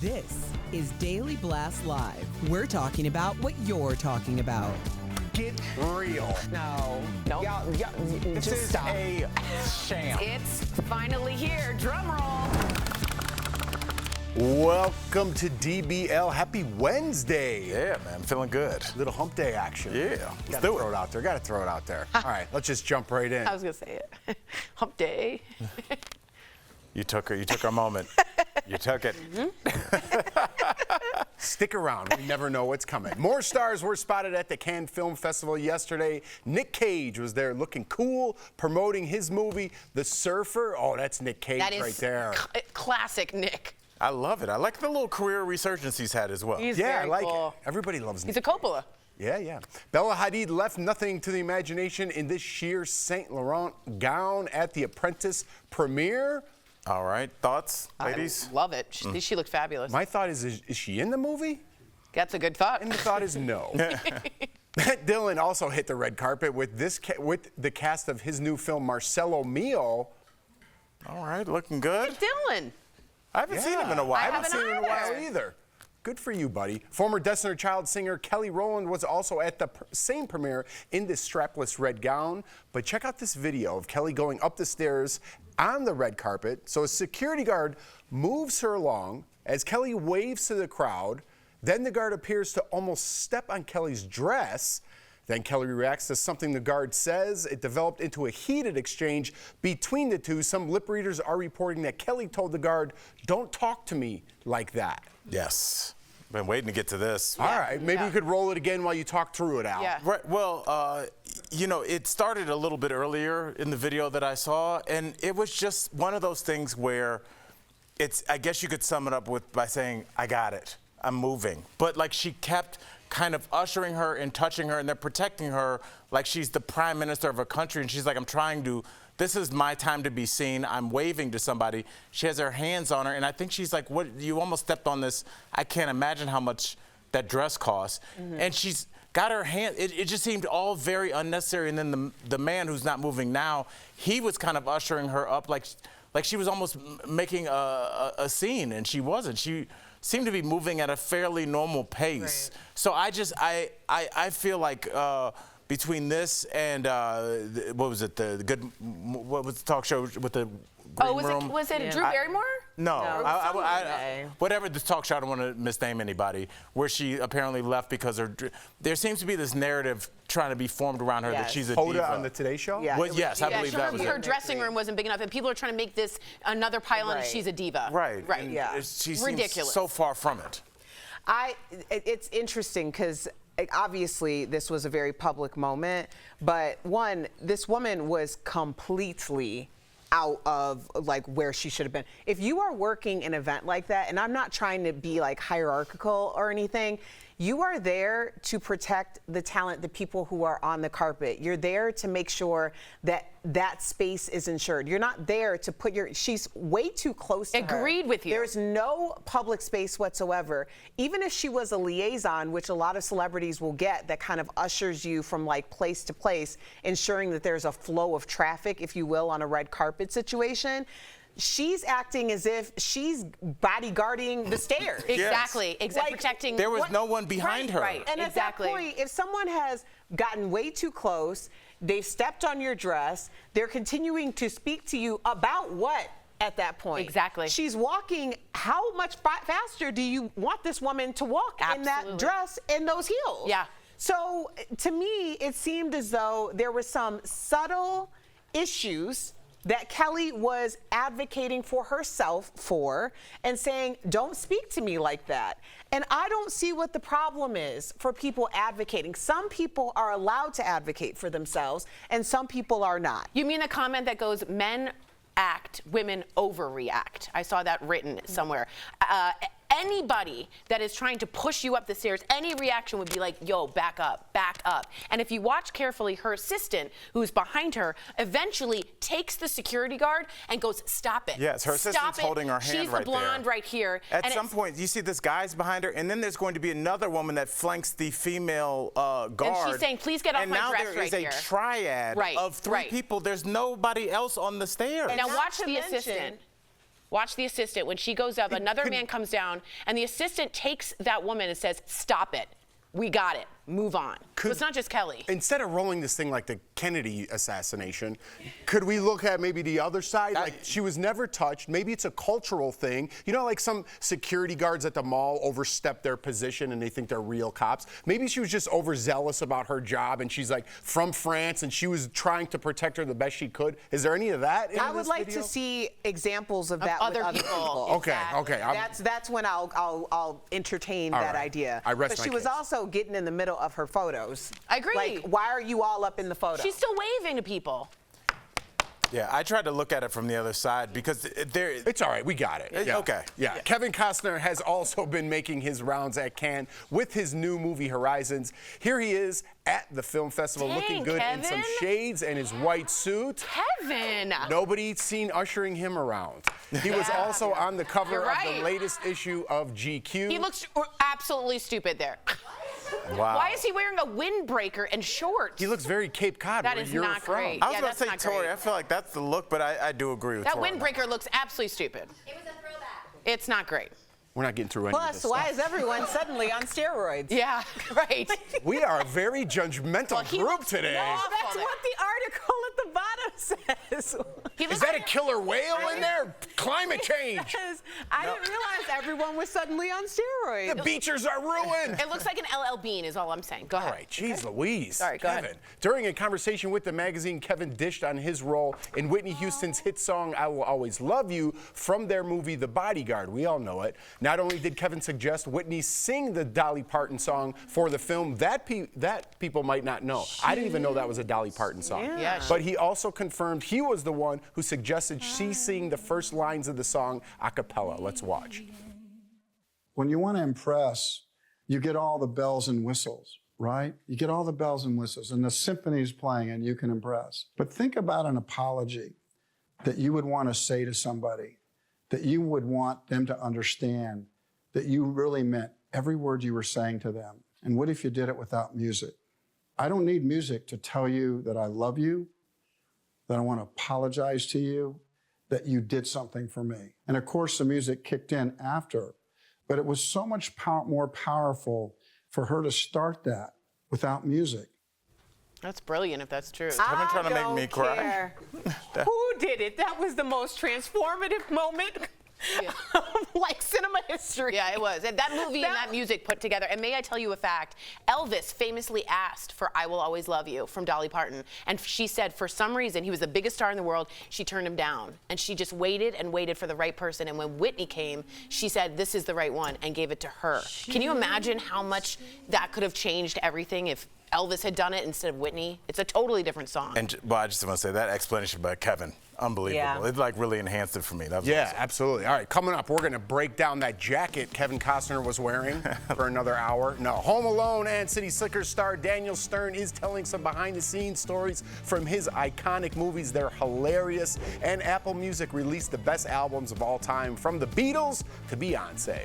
This is Daily Blast Live. We're talking about what you're talking about. Get real. No. Y'all, This just is stop. a sham. It's finally here. Drum roll. Welcome to DBL. Happy Wednesday. Yeah, man, feeling good. Little hump day action. Yeah, let's Gotta do throw it. it out there. Gotta throw it out there. All right, let's just jump right in. I was going to say it. Hump day. You took our moment. You took it. Stick around. We never know what's coming. More stars were spotted at the Cannes Film Festival yesterday. Nick Cage was there looking cool, promoting his movie, The Surfer. Oh, that's Nick Cage That is right there. Classic Nick. I love it. I like the little career resurgence he's had as well. He's Yeah, I very like cool. it. Everybody loves Nick. He's a Coppola. Yeah. Bella Hadid left nothing to the imagination in this sheer Saint Laurent gown at the Apprentice premiere. All right, thoughts, ladies? I love it. She looked fabulous. My thought is she in the movie? That's a good thought. And the thought is no. Matt Dillon also hit the red carpet with the cast of his new film Marcelo Mio. All right, looking good. Dylan. I haven't seen him in a while. I haven't haven't seen him in a while either. either. Good for you, buddy. Former Destiny's Child singer Kelly Rowland was also at the same premiere in this strapless red gown. But check out this video of Kelly going up the stairs on the red carpet. So a security guard moves her along as Kelly waves to the crowd. Then the guard appears to almost step on Kelly's dress. Then Kelly reacts to something the guard says. It developed into a heated exchange between the two. Some lip readers are reporting that Kelly told the guard, "Don't talk to me like that." Yes. Been waiting to get to this. All right, maybe we could roll it again while you talk through it, Al. Yeah. Right. Well, it started a little bit earlier in the video that I saw, and it was just one of those things where I guess you could sum it up by saying, I got it. I'm moving. But like she kept kind of ushering her and touching her, and they're protecting her like she's the prime minister of a country, and she's like, this is my time to be seen. I'm waving to somebody. She has her hands on her, and I think she's like, what, you almost stepped on this. I can't imagine how much that dress costs. And she's got her hand, it just seemed all very unnecessary. And then the man who's not moving now, he was kind of ushering her up like she was almost making a scene, and she wasn't. She seemed to be moving at a fairly normal pace. Right. So I feel like between this and what was it? What was the talk show with the green room? Was it Drew Barrymore? No, whatever the talk show, I don't want to misname anybody, where she apparently left because there seems to be this narrative trying to be formed around her that she's a diva. Hoda on the Today Show? Yeah. Well, yes, I believe that was her it. dressing room wasn't big enough, and people are trying to make this another pile on Right. she's a diva. Right. Right. Yeah. She seems Ridiculous. so far from it. It's interesting because obviously this was a very public moment, but one, this woman was completely out of like where she should have been. If you are working an event like that, and I'm not trying to be like hierarchical or anything, you are there to protect the talent, the people who are on the carpet. You're there to make sure that that space is ensured. You're not there to put she's way too close to her. Agreed with you. There's no public space whatsoever. Even if she was a liaison, which a lot of celebrities will get, that kind of ushers you from like place to place, ensuring that there's a flow of traffic, if you will, on a red carpet situation. She's acting as if she's bodyguarding the stairs. Exactly. Like, Protecting. There was no one behind her. Right. And Exactly. at that point, if someone has gotten way too close, they've stepped on your dress, they're continuing to speak to you about what at that point? Exactly. She's walking. How much faster do you want this woman to walk in that Absolutely. dress and those heels? Yeah. So to me, it seemed as though there were some subtle issues that Kelly was advocating for herself and saying, don't speak to me like that. And I don't see what the problem is for people advocating. Some people are allowed to advocate for themselves and some people are not. You mean the comment that goes, men act, women overreact? I saw that written somewhere. Anybody that is trying to push you up the stairs, any reaction would be like, yo, back up, back up. And if you watch carefully, her assistant, who's behind her, eventually takes the security guard and goes, stop it. Yes, her assistant's holding her hand She's right the blonde there. right here. At some point, you see this guy's behind her, and then there's going to be another woman that flanks the female guard. And she's saying, please get off my dress right here. And now there is a triad of three people. There's nobody else on the stairs. Now Not watch to the mention- assistant. Watch the assistant. When she goes up, another man comes down, and the assistant takes that woman and says, "Stop it. We got it. Move on." So it's not just Kelly. Instead of rolling this thing like the Kennedy assassination, could we look at maybe the other side? Like, she was never touched. Maybe it's a cultural thing. You know, like some security guards at the mall overstep their position and they think they're real cops. Maybe she was just overzealous about her job and she's like from France and she was trying to protect her the best she could. Is there any of that in I would this like video? to see examples of that other with other people. people. Okay, okay. That's when I'll entertain All that right. idea. I rest but my she was case. also getting in the middle of her photos. I agree. Like, why are you all up in the photo? She's still waving to people. Yeah, I tried to look at it from the other side because there. It's all right. We got it. Yeah. Okay. Yeah. Kevin Costner has also been making his rounds at Cannes with his new movie Horizons. Here he is at the film festival, Dang, looking good in some Kevin. shades and his white suit. Kevin. Nobody's seen ushering him around. He was also on the cover You're of the right. latest issue of GQ. He looks absolutely stupid there. Wow. Why is he wearing a windbreaker and shorts? He looks very Cape Cod, That where is you're not from. great. I was Yeah, about that's to say, not Tori, great. I feel like that's the look, but I do agree with That Tori. on windbreaker looks absolutely stupid. It was a throwback. It's not great. We're not getting through any of Plus, this why stuff. is everyone suddenly on steroids? Yeah, right. We are a very judgmental Well, he group looks today. awful. That's what the article at the bottom says. He Is looks that a killer whale in there? Climate change. Says, I didn't realize everyone was suddenly on steroids. The beachers are ruined. It looks like an LL Bean is all I'm saying. Go All ahead. right, geez Louise. Sorry, go Kevin. ahead. During a conversation with the magazine, Kevin dished on his role in Whitney Houston's hit song, I Will Always Love You, from their movie The Bodyguard. We all know it. Not only did Kevin suggest Whitney sing the Dolly Parton song for the film, that people might not know. I didn't even know that was a Dolly Parton song. Yeah, But he also confirmed he was the one who suggested she sing the first lines of the song a cappella. Let's watch. When you want to impress, you get all the bells and whistles, right? You get all the bells and whistles, and the symphony's playing, and you can impress. But think about an apology that you would want to say to somebody, that you would want them to understand that you really meant every word you were saying to them. And what if you did it without music? I don't need music to tell you that I love you, that I want to apologize to you, that you did something for me. And of course, the music kicked in after, but it was so much more powerful for her to start that without music. That's brilliant if that's true. Kevin trying to make I me don't cry. care. Who did it? That was the most transformative moment of like cinema history. Yeah, it was. And that movie and that music put together. And may I tell you a fact? Elvis famously asked for I Will Always Love You from Dolly Parton. And she said for some reason, he was the biggest star in the world, she turned him down. And she just waited and waited for the right person. And when Whitney came, she said, this is the right one, and gave it to her. Can you imagine how much that could have changed everything if Elvis had done it instead of Whitney? It's a totally different song. And well, I just want to say that explanation by Kevin, unbelievable. Yeah. It like really enhanced it for me. That was Yeah, awesome. absolutely. All right, coming up, we're going to break down that jacket Kevin Costner was wearing for another hour. No, Home Alone and City Slickers star Daniel Stern is telling some behind-the-scenes stories from his iconic movies. They're hilarious. And Apple Music released the best albums of all time, from the Beatles to Beyonce.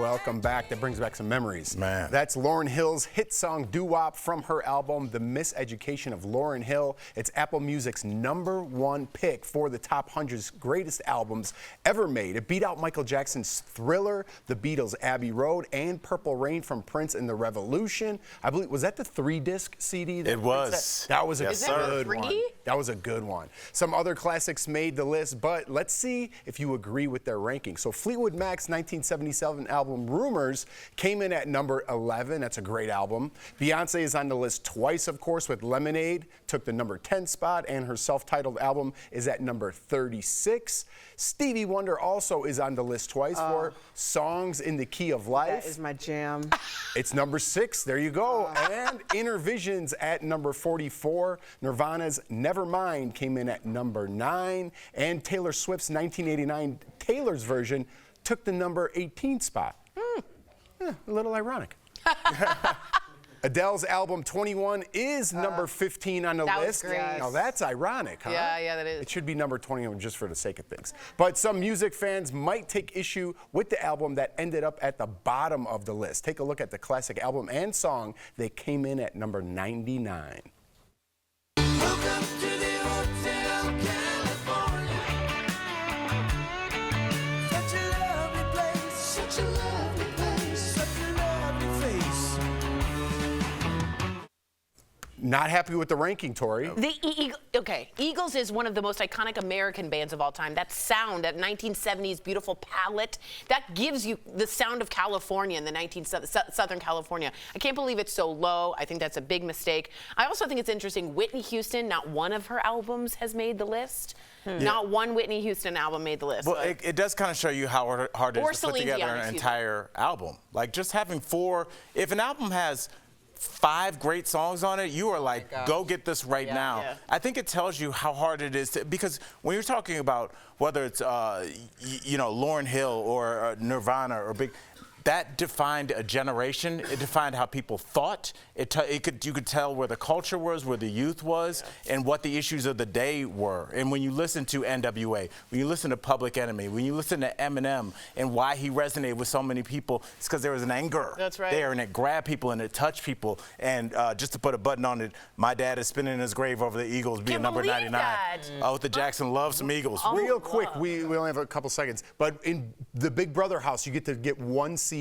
Welcome back. That brings back some memories. Man. That's Lauryn Hill's hit song Doo-Wop from her album, The Miseducation of Lauryn Hill. It's Apple Music's #1 pick for the top 100 greatest albums ever made. It beat out Michael Jackson's Thriller, The Beatles' Abbey Road, and Purple Rain from Prince and the Revolution. I believe, was that the 3-disc CD? It was. That was a Yes, good sir. one. That was a good one. Some other classics made the list, but let's see if you agree with their ranking. So Fleetwood Mac's 1977 album Rumors came in at number 11. That's a great album. Beyonce is on the list twice, of course, with Lemonade, took the number 10 spot, and her self-titled album is at number 36. Stevie Wonder also is on the list twice for Songs in the Key of Life. That is my jam. It's number 6. There you go. And Inner Visions at number 44. Nirvana's Nevermind came in at number 9. And Taylor Swift's 1989 Taylor's version took the number 18 spot. A little ironic. Adele's album 21 is number 15 on the that was list. great. Now that's ironic, huh? Yeah, that is. It should be number 21 just for the sake of things. But some music fans might take issue with the album that ended up at the bottom of the list. Take a look at the classic album and song. They came in at number 99. Welcome to the Hotel California. Such a lovely place, such a lovely place, such a lovely face. Not happy with the ranking, Tori. Eagles is one of the most iconic American bands of all time. That sound, that 1970s beautiful palette, that gives you the sound of California in the Southern California. I can't believe it's so low. I think that's a big mistake. I also think it's interesting, Whitney Houston, not one of her albums has made the list. Not one Whitney Houston album made the list. Well, it does kind of show you how hard it Or is to put Celine together Dion, an excuse entire album. Like just having 4, if an album has 5 great songs on it, you are like, go get this right now. Yeah. I think it tells you how hard it is to, because when you're talking about whether it's Lauryn Hill or Nirvana or that defined a generation. It defined how people thought. You could tell where the culture was, where the youth was, and what the issues of the day were. And when you listen to NWA, when you listen to Public Enemy, when you listen to Eminem, and why he resonated with so many people, it's because there was an anger there, and it grabbed people and it touched people. And just to put a button on it, my dad is spinning in his grave over the Eagles being number 99. Oh, the Jackson loves some Eagles. Real quick, we only have a couple seconds, but in the Big Brother house, you get to get one CD.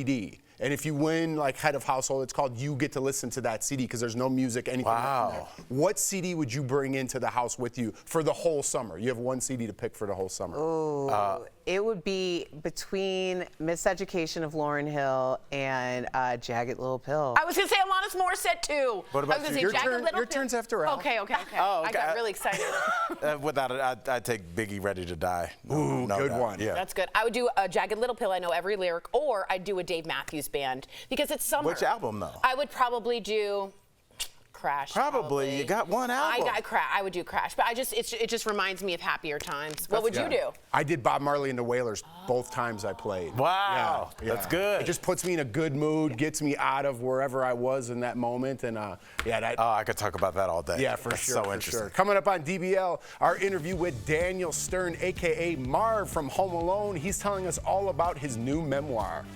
And if you win like head of household, it's called you get to listen to that CD because there's no music, anything. Wow. What CD would you bring into the house with you for the whole summer? You have one CD to pick for the whole summer. Ooh, it would be between Miseducation of Lauryn Hill and Jagged Little Pill. I was going to say Alanis Morissette too. What about I was you? gonna say Your Jagged turn- Little your Pill. turn's after Al. Okay. Oh, okay. I got really excited. Without it, I'd take Biggie Ready to Die. Ooh, good doubt. one. Yeah. That's good. I would do a Jagged Little Pill. I know every lyric, or I'd do a Dave Matthews Band because it's summer. Which album though? I would probably do Crash. Probably. You got one album. I would do Crash, but it just reminds me of happier times. What would you do? I did Bob Marley and the Wailers both times I played. Wow, Yeah, that's good. It just puts me in a good mood, gets me out of wherever I was in that moment, and I could talk about that all day. Yeah, for That's sure. So for interesting. Sure. Coming up on DBL, our interview with Daniel Stern, aka Marv from Home Alone. He's telling us all about his new memoir.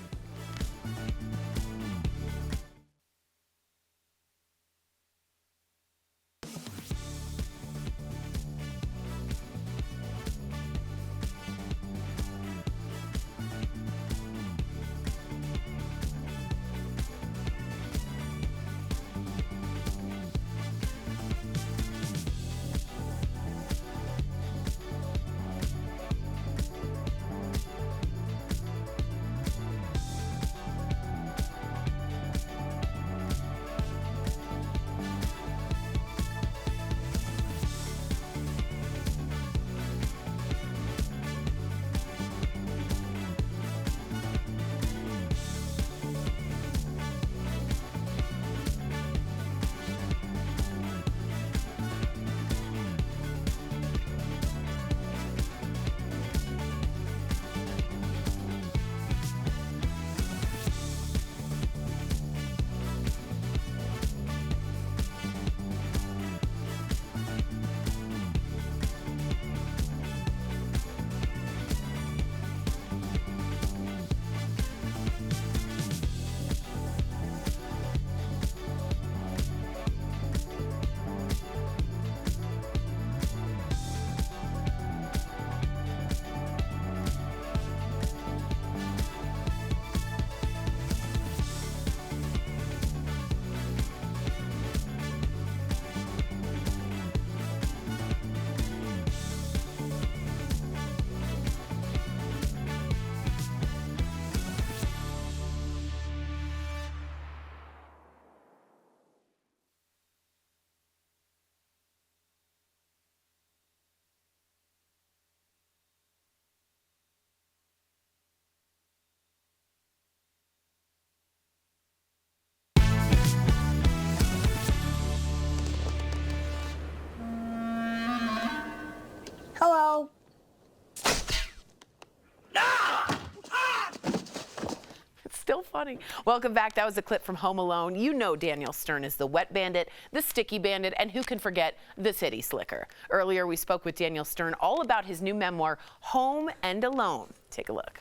funny. Welcome back. That was a clip from Home Alone. You know Daniel Stern is the wet bandit, the sticky bandit, and who can forget the city slicker. Earlier, we spoke with Daniel Stern all about his new memoir, Home and Alone. Take a look.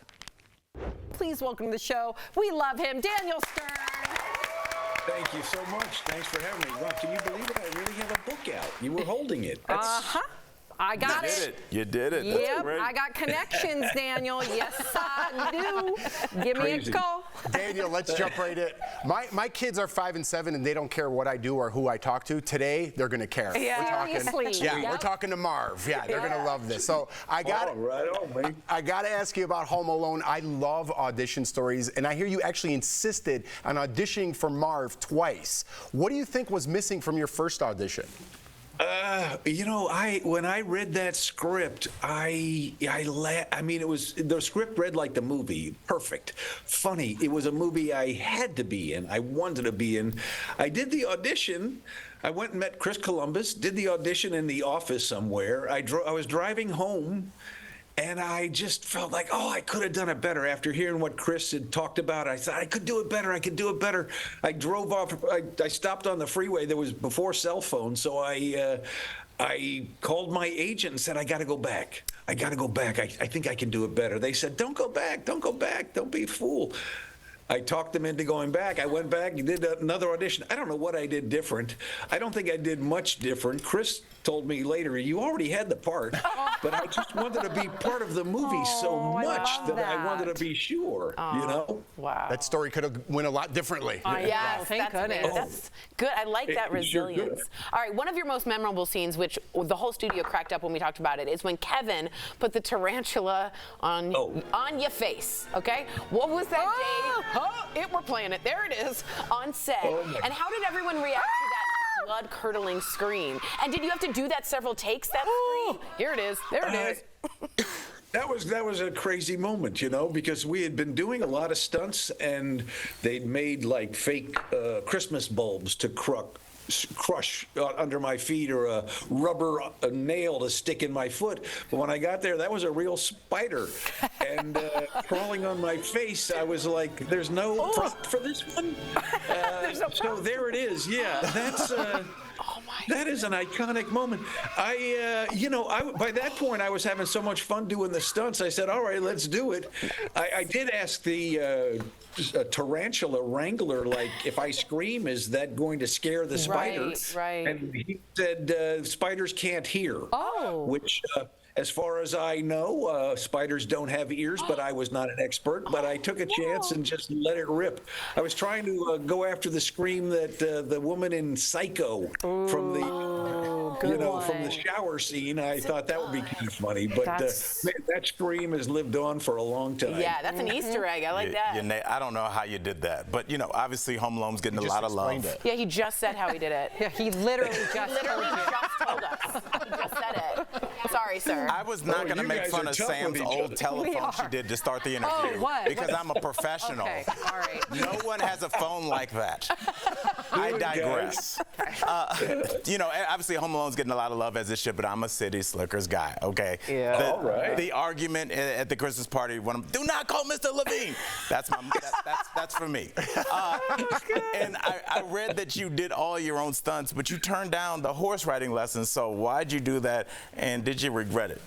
Please welcome to the show. We love him, Daniel Stern. Thank you so much. Thanks for having me. Wow, can you believe it? I really have a book out. You were holding it. I got it. You did it. That's Yep, great. I got connections, Daniel. Yes, I do. Give me Crazy. a call. Daniel, let's jump right in. My kids are 5 and 7, and they don't care what I do or who I talk to. Today, they're going to care. Yeah. We're talking, Seriously. we're talking to Marv. Yeah, they're going to love this. So I got Oh, right on, man. I got to ask you about Home Alone. I love audition stories, and I hear you actually insisted on auditioning for Marv twice. What do you think was missing from your first audition? You know, when I read that script, I mean, it was the script read like the movie, perfect, funny. It was a movie I had to be in. I wanted to be in. I did the audition. I went and met Chris Columbus. Did the audition in the office somewhere. I was driving home. And I just felt like, oh, I could have done it better. After hearing what Chris had talked about, I thought I could do it better. I could do it better. I drove off. I stopped on the freeway. There was before cell phones, so I called my agent and said, I got to go back. I got to go back. I think I can do it better. They said, don't go back. Don't go back. Don't be a fool. I talked them into going back. I went back and did another audition. I don't know what I did different. I don't think I did much different. Chris told me later, you already had the part, but I just wanted to be part of the movie so much that I wanted to be sure, you know? Wow. That story could have went a lot differently. Yes, thank that's goodness. amazing. That's good. I like that It sure resilience. could. All right, one of your most memorable scenes, which the whole studio cracked up when we talked about it, is when Kevin put the tarantula on your face. Okay, what was that day? We're playing it. There it is on set. And how did everyone react to that blood-curdling scream? And did you have to do that several takes? That scream? Here it is. There it is. That was a crazy moment, you know, because we had been doing a lot of stunts, and they'd made like fake Christmas bulbs to crush under my feet, or a rubber nail to stick in my foot. But when I got there, that was a real spider, and crawling on my face. I was like, "There's no prop for this one." So there it is. Yeah, that's. That is an iconic moment. By that point, I was having so much fun doing the stunts. I said, all right, let's do it. I did ask the tarantula wrangler, like, if I scream, is that going to scare the spider? Right. And he said, spiders can't hear. Which, as far as I know, spiders don't have ears, but I was not an expert. But I took a chance and just let it rip. I was trying to go after the scream that the woman in Psycho from the shower scene. I thought that would be kind of funny, but that scream has lived on for a long time. Yeah, that's an Easter egg. I like that. I don't know how you did that, but obviously Home Alone's getting a lot of love. Yeah, he just said how he did it. Yeah, he literally just told us. He just said it. Sorry, sir. I was not going to make fun of Sam's old telephone she did to start the interview. What? Because I'm a professional. Okay, all right. No one has a phone like that. I digress. Obviously Home Alone's getting a lot of love as it should, but I'm a city slickers guy, okay? Yeah. All right. The argument at the Christmas party when do not call Mr. Levine. That's for me. And I read that you did all your own stunts, but you turned down the horse riding lessons. So why'd you do that, and did you regret it?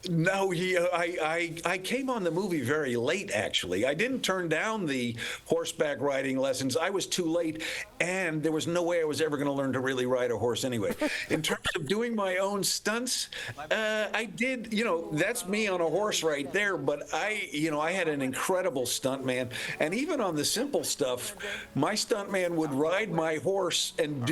No, I came on the movie very late, actually. I didn't turn down the horseback riding lessons. I was too late, and there was no way I was ever going to learn to really ride a horse anyway. In terms of doing my own stunts, I did, that's me on a horse right there, but I had an incredible stuntman. And even on the simple stuff, my stuntman would ride my horse and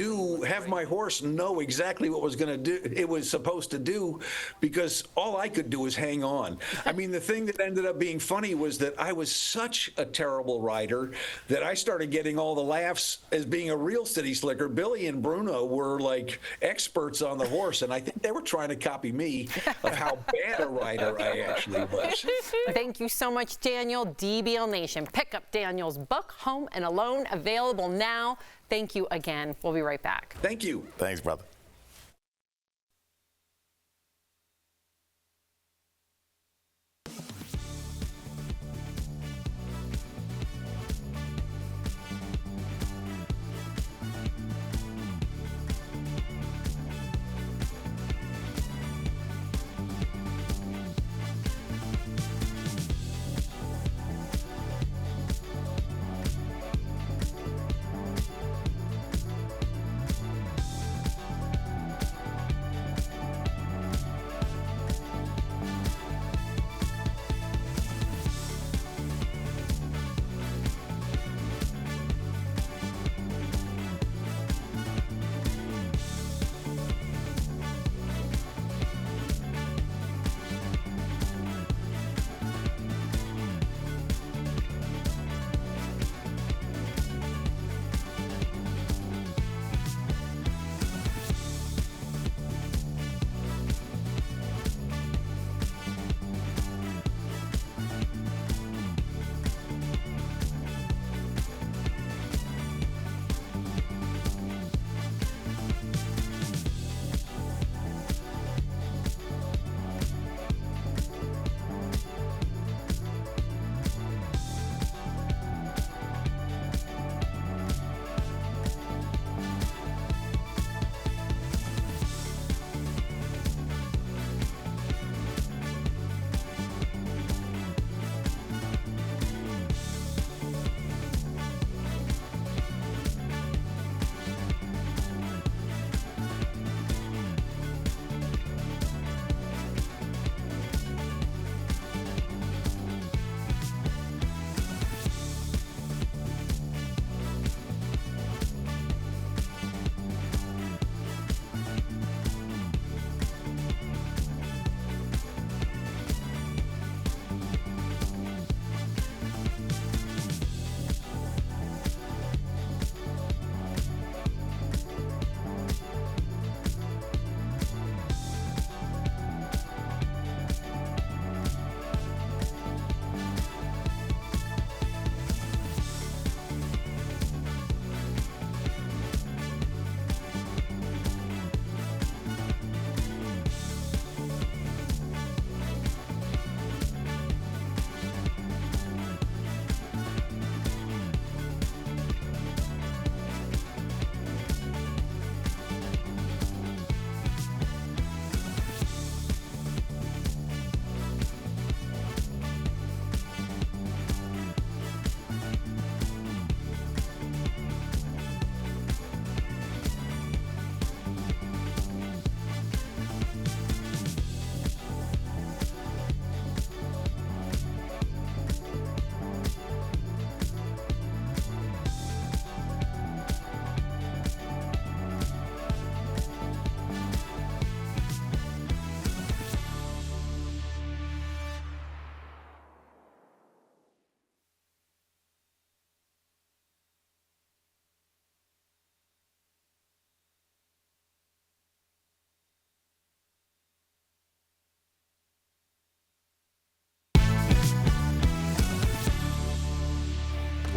have my horse know exactly what it was supposed to do, because all I could do was hang on. I mean, the thing that ended up being funny was that I was such a terrible rider that I started getting all the laughs as being a real city slicker. Billy and Bruno were like experts on the horse, and I think they were trying to copy me of how bad a rider I actually was. Thank you so much, Daniel. DBL Nation. Pick up Daniel's book, Home and Alone, available now. Thank you again. We'll be right back. Thank you. Thanks, brother.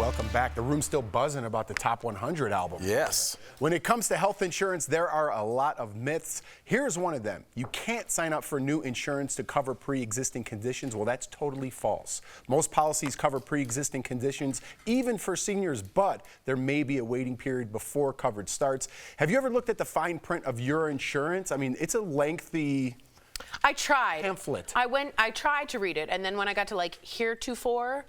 Welcome back. The room's still buzzing about the Top 100 album. Yes. When it comes to health insurance, there are a lot of myths. Here's one of them. You can't sign up for new insurance to cover pre-existing conditions. Well, that's totally false. Most policies cover pre-existing conditions, even for seniors, but there may be a waiting period before coverage starts. Have you ever looked at the fine print of your insurance? I mean, it's a lengthy I tried. pamphlet. I tried to read it, and then when I got to like heretofore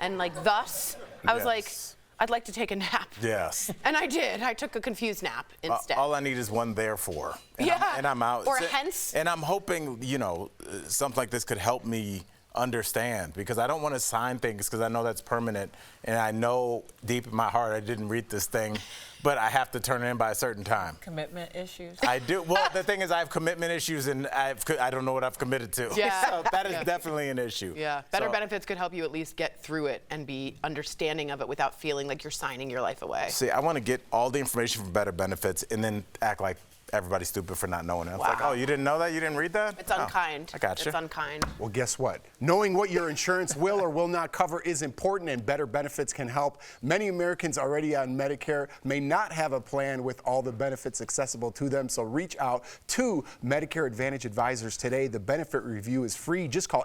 and like thus, I was like, I'd like to take a nap. Yes. And I did. I took a confused nap instead. All I need is one therefore. And Yeah. I'm out. Or hence. And I'm hoping, you know, something like this could help me understand, because I don't want to sign things because I know that's permanent, and I know deep in my heart I didn't read this thing, but I have to turn it in by a certain time. Commitment issues. I do. Well, the thing is, I have commitment issues, and I don't know what I've committed to. Yeah. So that is definitely an issue. Yeah, better So- benefits could help you at least get through it and be understanding of it without feeling like you're signing your life away. See, I want to get all the information from Better Benefits and then act like everybody's stupid for not knowing it. It's like, Wow. oh, you didn't know that? You didn't read that? It's Oh, unkind. I got you. It's unkind. Well, guess what? Knowing what your insurance will or will not cover is important, and Better Benefits can help. Many Americans already on Medicare may not have a plan with all the benefits accessible to them, so reach out to Medicare Advantage advisors today. The benefit review is free. Just call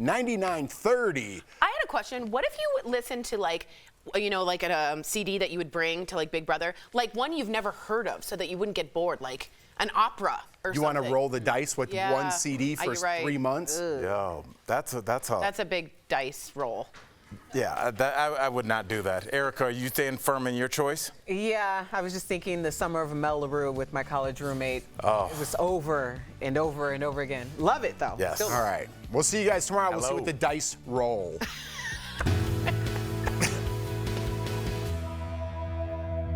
800-293-9930. I had a question. What if you listen to like a CD that you would bring to like Big Brother, like one you've never heard of, so that you wouldn't get bored, like an opera or You something? want to roll the dice with Yeah. one CD for You're right. 3 months? Yo, that's That's a big dice roll. yeah. I would not do that. Erica, are you staying firm in your choice? Yeah, I was just thinking the summer of Mel LaRue with my college roommate. Oh. It was over and over and over again. Love it though. Yes. All right. We'll see you guys tomorrow. We'll see Hello. what the dice roll.